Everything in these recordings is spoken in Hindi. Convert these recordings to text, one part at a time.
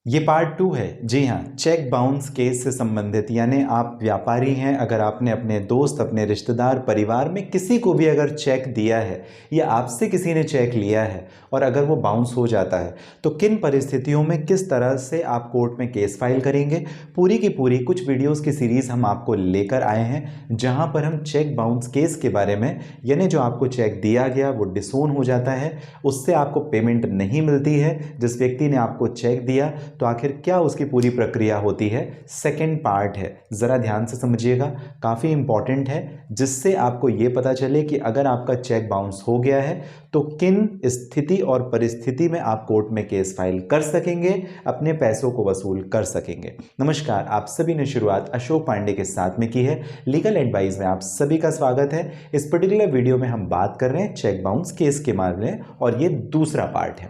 ये पार्ट 2 है। जी हाँ, चेक बाउंस केस से संबंधित, यानी आप व्यापारी हैं, अगर आपने अपने दोस्त, अपने रिश्तेदार, परिवार में किसी को भी अगर चेक दिया है या आपसे किसी ने चेक लिया है और अगर वो बाउंस हो जाता है तो किन परिस्थितियों में किस तरह से आप कोर्ट में केस फाइल करेंगे, पूरी की पूरी कुछ वीडियोस की सीरीज़ हम आपको लेकर आए हैं जहां पर हम चेक बाउंस केस के बारे में, यानी जो आपको चेक दिया गया वो डिसोन हो जाता है, उससे आपको पेमेंट नहीं मिलती है, जिस व्यक्ति ने आपको चेक दिया तो आखिर क्या उसकी पूरी प्रक्रिया होती है, सेकंड पार्ट है। ज़रा ध्यान से समझिएगा, काफ़ी इंपॉर्टेंट है, जिससे आपको ये पता चले कि अगर आपका चेक बाउंस हो गया है तो किन स्थिति और परिस्थिति में आप कोर्ट में केस फाइल कर सकेंगे, अपने पैसों को वसूल कर सकेंगे। नमस्कार, आप सभी ने शुरुआत अशोक पांडे के साथ में की है। लीगल एडवाइस में आप सभी का स्वागत है। इस पर्टिकुलर वीडियो में हम बात कर रहे हैं चेक बाउंस केस के मामले में और ये दूसरा पार्ट है।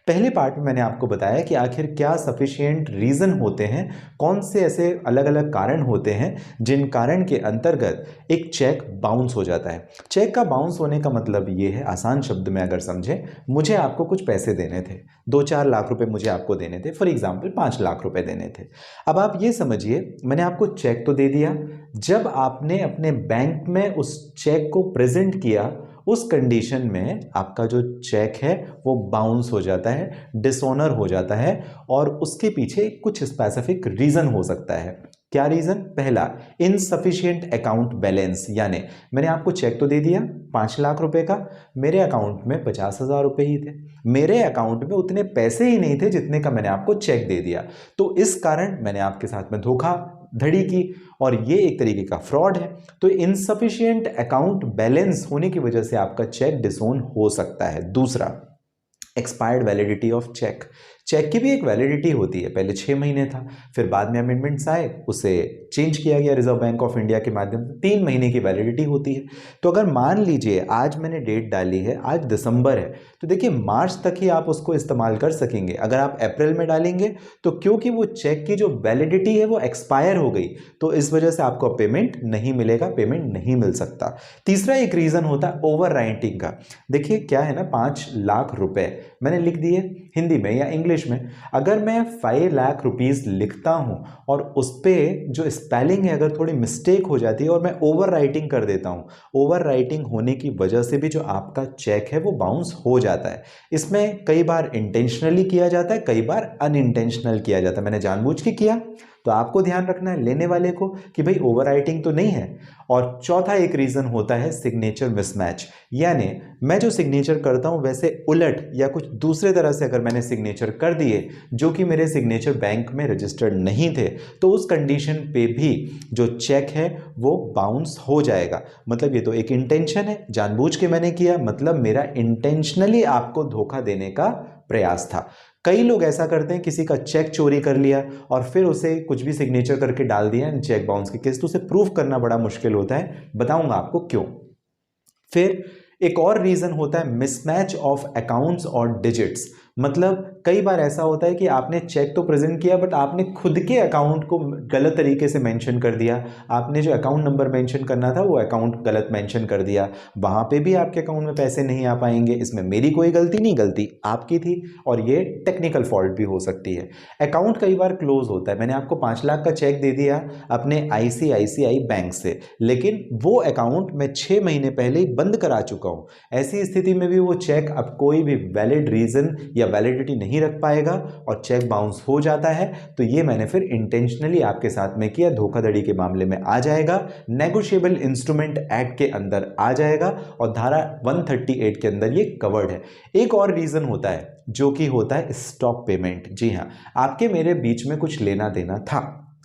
पहले पार्ट में मैंने आपको बताया कि आखिर क्या सफिशिएंट रीज़न होते हैं, कौन से ऐसे अलग अलग कारण होते हैं जिन कारण के अंतर्गत एक चेक बाउंस हो जाता है। चेक का बाउंस होने का मतलब ये है, आसान शब्द में अगर समझें, मुझे आपको कुछ पैसे देने थे, 2-4 लाख रुपए मुझे आपको देने थे, फॉर एग्जाम्पल 5 लाख रुपए देने थे। अब आप ये समझिए, मैंने आपको चेक तो दे दिया, जब आपने अपने बैंक में उस चेक को प्रेजेंट किया उस कंडीशन में आपका जो चेक है वो बाउंस हो जाता है, डिसऑनर हो जाता है, और उसके पीछे कुछ स्पेसिफिक रीजन हो सकता है। क्या रीजन? पहला, इनसफिशिएंट अकाउंट बैलेंस, यानी मैंने आपको चेक तो दे दिया 5 लाख रुपए का, मेरे अकाउंट में 50,000 रुपए ही थे, मेरे अकाउंट में उतने पैसे ही नहीं थे जितने का मैंने आपको चेक दे दिया, तो इस कारण मैंने आपके साथ में धोखाधड़ी की और ये एक तरीके का फ्रॉड है। तो इनसफिशिएंट अकाउंट बैलेंस होने की वजह से आपका चेक डिसोन हो सकता है। दूसरा, expired validity of check. Check की भी एक वैलिडिटी होती है, पहले 6 महीने था, फिर बाद में अमेंडमेंट्स आए, उसे चेंज किया गया रिजर्व बैंक ऑफ इंडिया के माध्यम से, 3 महीने की वैलिडिटी होती है। तो अगर मान लीजिए आज मैंने डेट डाली है, आज दिसंबर है, तो देखिए मार्च तक ही आप उसको इस्तेमाल कर सकेंगे। अगर आप अप्रैल में डालेंगे तो क्योंकि वो चेक की जो वैलिडिटी है वो एक्सपायर हो गई, तो इस वजह से आपको पेमेंट नहीं मिलेगा, पेमेंट नहीं मिल सकता। तीसरा एक रीजन होता है ओवर राइटिंग का। देखिए क्या है ना, 5 लाख रुपए मैंने लिख दिए हिंदी में या इंग्लिश में, अगर मैं 5 लाख रुपीस लिखता हूं और उस पर जो स्पेलिंग है अगर थोड़ी मिस्टेक हो जाती है और मैं ओवर राइटिंग कर देता हूं, ओवर राइटिंग होने की वजह से भी जो आपका चेक है वो बाउंस हो जाता है। इसमें कई बार इंटेंशनली किया जाता है, कई बार अनइंटेंशनल किया जाता है। मैंने जानबूझ के किया तो आपको ध्यान रखना है लेने वाले को कि भाई ओवर राइटिंग तो नहीं है। और चौथा एक रीजन होता है सिग्नेचर मिसमैच, यानी मैं जो सिग्नेचर करता हूं वैसे उलट या कुछ दूसरे तरह से अगर मैंने सिग्नेचर कर दिए जो कि मेरे सिग्नेचर बैंक में रजिस्टर्ड नहीं थे, तो उस कंडीशन पे भी जो चेक है वो बाउंस हो जाएगा। मतलब ये तो एक इंटेंशन है, जानबूझ के मैंने किया, मतलब मेरा इंटेंशनली आपको धोखा देने का प्रयास था। कई लोग ऐसा करते हैं, किसी का चेक चोरी कर लिया और फिर उसे कुछ भी सिग्नेचर करके डाल दिया चेक बाउंस के केस, तो उसे प्रूफ करना बड़ा मुश्किल होता है, बताऊंगा आपको क्यों। फिर एक और रीजन होता है मिसमैच ऑफ अकाउंट्स और डिजिट्स। मतलब कई बार ऐसा होता है कि आपने चेक तो प्रेजेंट किया बट आपने खुद के अकाउंट को गलत तरीके से मेंशन कर दिया, आपने जो अकाउंट नंबर मेंशन करना था वो अकाउंट गलत मेंशन कर दिया, वहां पे भी आपके अकाउंट में पैसे नहीं आ पाएंगे। इसमें मेरी कोई गलती नहीं, गलती आपकी थी और ये टेक्निकल फॉल्ट भी हो सकती है। अकाउंट कई बार क्लोज होता है, मैंने आपको 5 लाख का चेक दे दिया अपने ICICI बैंक से, लेकिन वो अकाउंट मैं 6 महीने पहले ही बंद करा चुका हूं। ऐसी स्थिति में भी वो चेक अब कोई भी वैलिड रीजन या वैलिडिटी नहीं रख पाएगा और चेक बाउंस हो जाता है, तो ये मैंने फिर इंटेंशनली आपके साथ में किया, धोखाधड़ी के मामले में आ जाएगा, नेगोशिएबल इंस्ट्रूमेंट एक्ट के अंदर आ जाएगा और धारा 138 के अंदर ये कवर्ड है। एक और रीजन होता है जो कि होता है स्टॉप पेमेंट। जी हाँ, आपके मेरे बीच में कुछ लेना देना था,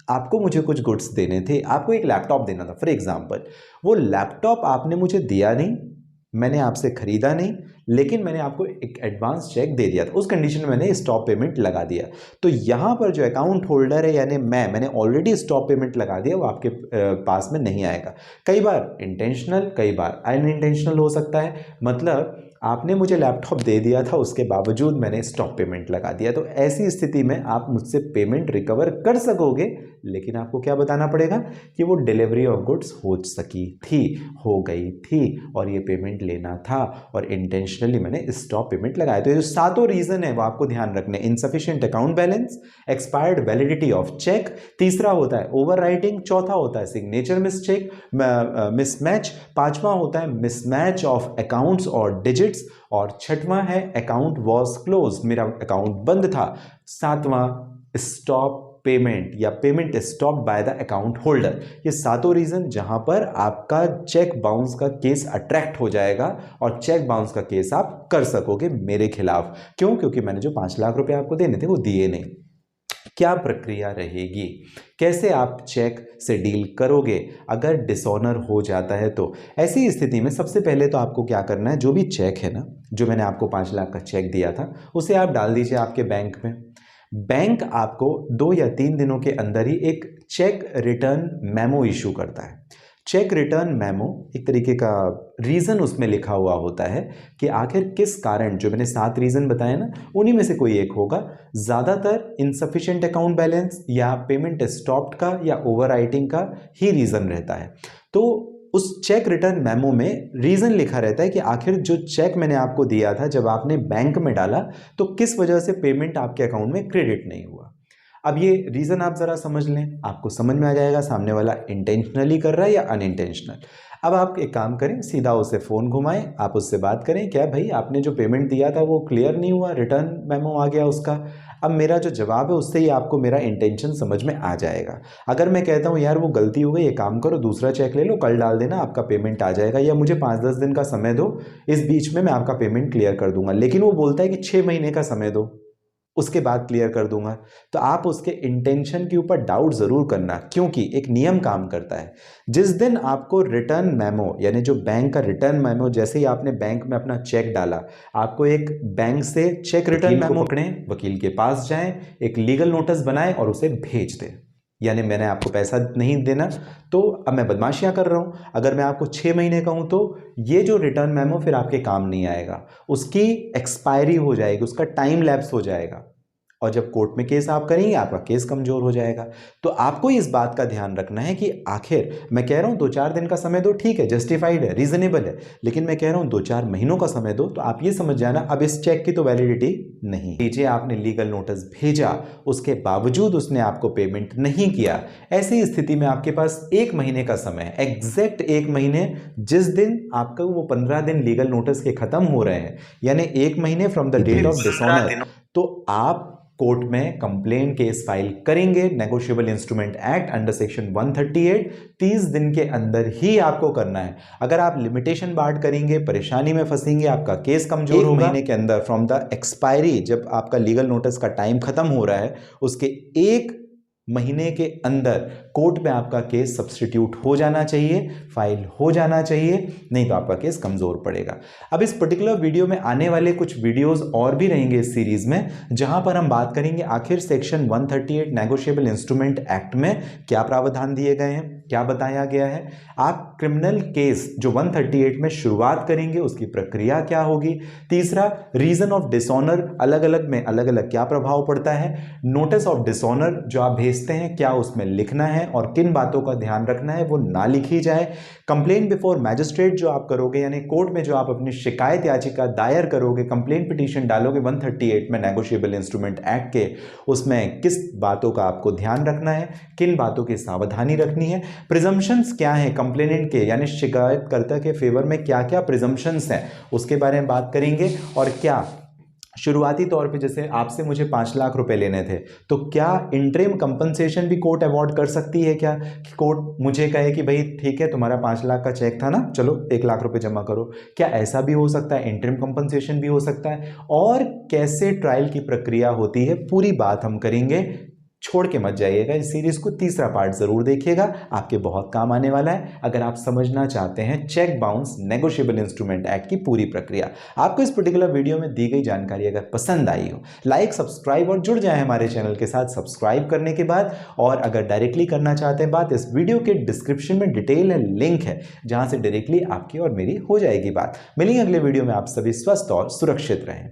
आपको मुझे कुछ गुड्स देने थे, आपको एक लैपटॉप देना था फॉर एग्जाम्पल, वो लैपटॉप आपने मुझे दिया नहीं, मैंने आपसे खरीदा नहीं, लेकिन मैंने आपको एक एडवांस चेक दे दिया था, उस कंडीशन में मैंने स्टॉप पेमेंट लगा दिया। तो यहां पर जो अकाउंट होल्डर है यानी मैंने ऑलरेडी स्टॉप पेमेंट लगा दिया, वो आपके पास में नहीं आएगा। कई बार इंटेंशनल, कई बार अनइंटेंशनल हो सकता है। मतलब आपने मुझे लैपटॉप दे दिया था, उसके बावजूद मैंने स्टॉप पेमेंट लगा दिया। तो ऐसी स्थिति में आप मुझसे पेमेंट रिकवर कर सकोगे, लेकिन आपको क्या बताना पड़ेगा कि वो डिलीवरी ऑफ गुड्स हो सकी थी, हो गई थी, और ये पेमेंट लेना था, और इंटेंशनली मैंने स्टॉप पेमेंट लगाया। तो ये जो सातों रीजन है वो आपको ध्यान रखने: insufficient account balance, expired validity of check, तीसरा होता है ओवर राइटिंग, चौथा होता है सिग्नेचर मिसमैच, पांचवा होता है मिसमैच ऑफ अकाउंट्स और डिजिट्स, और छठवां है अकाउंट वॉज क्लोज, मेरा अकाउंट बंद था, सातवां स्टॉप पेमेंट या payment stop by the account holder. ये सातों रीजन जहां पर आपका चेक बाउंस का केस अट्रैक्ट हो जाएगा और चेक बाउंस का केस आप कर सकोगे मेरे खिलाफ। क्यों? क्योंकि मैंने जो 5 लाख रुपए आपको देने थे वो दिए नहीं। क्या प्रक्रिया रहेगी, कैसे आप चेक से डील करोगे अगर डिसऑनर हो जाता है? तो ऐसी स्थिति में सबसे पहले तो आपको क्या करना है, जो भी चेक है ना, जो मैंने आपको 5 लाख का चेक दिया था, उसे आप डाल दीजिए आपके बैंक में। बैंक आपको 2 या 3 दिनों के अंदर ही एक चेक रिटर्न मेमो इशू करता है। चेक रिटर्न मेमो एक तरीके का रीज़न उसमें लिखा हुआ होता है कि आखिर किस कारण, जो मैंने 7 रीज़न बताए ना, उन्हीं में से कोई एक होगा। ज़्यादातर इनसफिशिएंट अकाउंट बैलेंस या पेमेंट स्टॉप्ड का या ओवर राइटिंग का ही रीज़न रहता है। तो उस चेक रिटर्न मेमो में रीज़न लिखा रहता है कि आखिर जो चेक मैंने आपको दिया था जब आपने बैंक में डाला, तो किस वजह से पेमेंट आपके अकाउंट में क्रेडिट नहीं हुआ। अब ये रीज़न आप ज़रा समझ लें, आपको समझ में आ जाएगा सामने वाला इंटेंशनली कर रहा है या अनइंटेंशनल। अब आप एक काम करें, सीधा उसे फ़ोन घुमाएं, आप उससे बात करें, क्या भाई आपने जो पेमेंट दिया था वो क्लियर नहीं हुआ, रिटर्न मेमो आ गया उसका। अब मेरा जो जवाब है उससे ही आपको मेरा इंटेंशन समझ में आ जाएगा। अगर मैं कहता हूँ यार वो गलती हो गई, ये काम करो दूसरा चेक ले लो, कल डाल देना, आपका पेमेंट आ जाएगा, या मुझे 5-10 दिन का समय दो, इस बीच में मैं आपका पेमेंट क्लियर कर दूंगा, लेकिन वो बोलता है कि 6 महीने का समय दो, उसके बाद क्लियर कर दूंगा, तो आप उसके इंटेंशन के ऊपर डाउट जरूर करना, क्योंकि एक नियम काम करता है। जिस दिन आपको रिटर्न मेमो यानी जो बैंक का रिटर्न मेमो, जैसे ही आपने बैंक में अपना चेक डाला, आपको एक बैंक से चेक रिटर्न मेमो पकड़ें, वकील के पास जाएं, एक लीगल नोटिस बनाएं और उसे भेज दें। यानी मैंने आपको पैसा नहीं देना, तो अब मैं बदमाशियां कर रहा हूं। अगर मैं आपको 6 महीने कहूं तो ये जो रिटर्न मेमो फिर आपके काम नहीं आएगा, उसकी एक्सपायरी हो जाएगी, उसका टाइम लैप्स हो जाएगा, और जब कोर्ट में केस आप करेंगे आपका केस कमजोर हो जाएगा। तो आपको इस बात का ध्यान रखना है कि आखिर मैं कह रहा हूं 2-4 दिन का समय दो, ठीक है, जस्टिफाइड है, रीजनेबल है, लेकिन मैं कह रहा हूं 2-4 महीनों का समय दो, तो आप ये समझ जाना अब इस चेक की तो वैलिडिटी नहीं। लीजिए आपने लीगल नोटिस भेजा, उसके बावजूद उसने आपको पेमेंट नहीं किया, ऐसी स्थिति में आपके पास 1 महीने का समय है, एग्जैक्ट 1 महीने, जिस दिन आपका वो 15 दिन लीगल नोटिस के खत्म हो रहे हैं, यानी 1 महीने from the date of dishonour, तो आप कोर्ट में कंप्लेन केस फाइल करेंगे। Negotiable instrument act under section 138 30 दिन के अंदर ही आपको करना है। अगर आप लिमिटेशन बार्ड करेंगे, परेशानी में फंसेंगे, आपका केस कमजोर होगा। 1 महीने के अंदर फ्रॉम द एक्सपायरी, जब आपका लीगल नोटिस का टाइम खत्म हो रहा है, उसके 1 महीने के अंदर कोर्ट में आपका केस सब्स्टिट्यूट हो जाना चाहिए, फाइल हो जाना चाहिए, नहीं तो आपका केस कमजोर पड़ेगा। अब इस पर्टिकुलर वीडियो में आने वाले कुछ वीडियोस और भी रहेंगे इस सीरीज में, जहां पर हम बात करेंगे आखिर सेक्शन 138 नेगोशिएबल इंस्ट्रूमेंट एक्ट में क्या प्रावधान दिए गए हैं, क्या बताया गया है। आप क्रिमिनल केस जो 138 में शुरुआत करेंगे उसकी प्रक्रिया क्या होगी। तीसरा, रीजन ऑफ डिसऑनर अलग अलग में अलग अलग क्या प्रभाव पड़ता है। नोटिस ऑफ डिसऑनर जो आप भेजते हैं क्या उसमें लिखना है और किन बातों का ध्यान रखना है वो ना लिखी जाए। कंप्लेन बिफोर मैजिस्ट्रेट जो आप करोगे, यानी कोर्ट में जो आप अपनी शिकायत याचिका दायर करोगे, कंप्लेन पिटीशन डालोगे 138 में नेगोशिएबल इंस्ट्रूमेंट एक्ट के, उसमें किस बातों का आपको ध्यान रखना है, किन बातों की सावधानी रखनी है। प्रिजम्पशंस क्या है कंप्लेनेंट के यानी शिकायतकर्ता के फेवर में क्या क्या प्रिजम्पशंस हैं उसके बारे में बात करेंगे। और क्या शुरुआती तौर पे जैसे आपसे मुझे 5 लाख रुपए लेने थे, तो क्या इंटरिम कंपनसेशन भी कोर्ट अवॉर्ड कर सकती है क्या, कि कोर्ट मुझे कहे कि भाई ठीक है तुम्हारा 5 लाख का चेक था ना, चलो 1 लाख रुपए जमा करो। क्या ऐसा भी हो सकता है, इंटरिम कंपनसेशन भी हो सकता है। और कैसे ट्रायल की प्रक्रिया होती है पूरी बात हम करेंगे छोड़ के मत जाइएगा। इस सीरीज को तीसरा पार्ट जरूर देखिएगा, आपके बहुत काम आने वाला है अगर आप समझना चाहते हैं cheque bounce negotiable instrument act की पूरी प्रक्रिया। आपको इस पर्टिकुलर वीडियो में दी गई जानकारी अगर पसंद आई हो, लाइक, सब्सक्राइब और जुड़ जाए हमारे चैनल के साथ सब्सक्राइब करने के बाद। और अगर डायरेक्टली करना चाहते हैं बात, इस वीडियो के डिस्क्रिप्शन में डिटेल है, लिंक है, जहां से डायरेक्टली आपकी और मेरी हो जाएगी बात। मिलेंगे अगले वीडियो में। आप सभी स्वस्थ और सुरक्षित रहें।